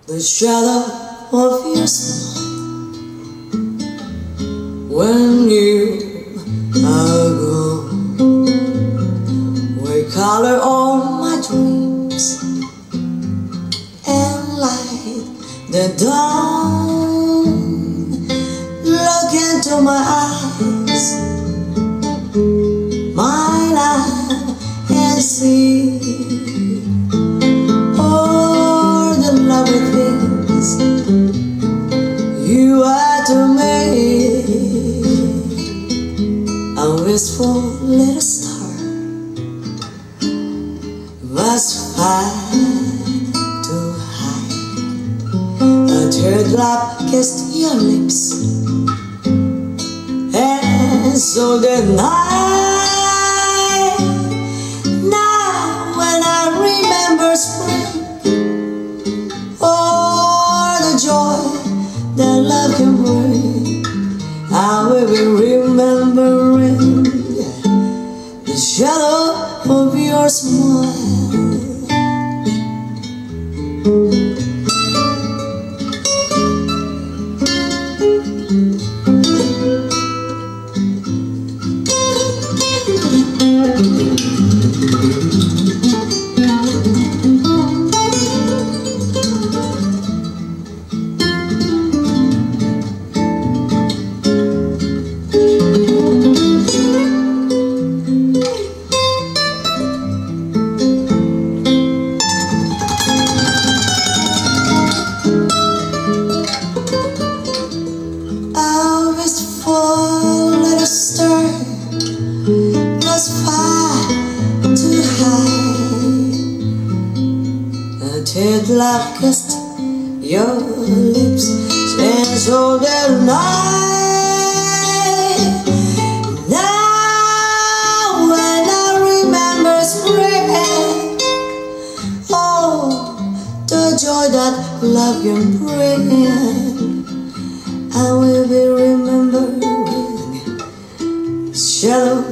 the shadow of your smile when you are gone will color all my dreams and light the dawn. Look into my eyes, my life, and see all the lovely things you are to me. A wistful little star was far too high. A teardrop kissed your lips, and so did I. Now when I remember spring, or the joy that love can bring, I will be remembering the shadow of your smile. Was far too high. A teardrop kissed your lips, and so did I. Now when I remember spring, oh, the joy that love can bring, I will be remembering the shadow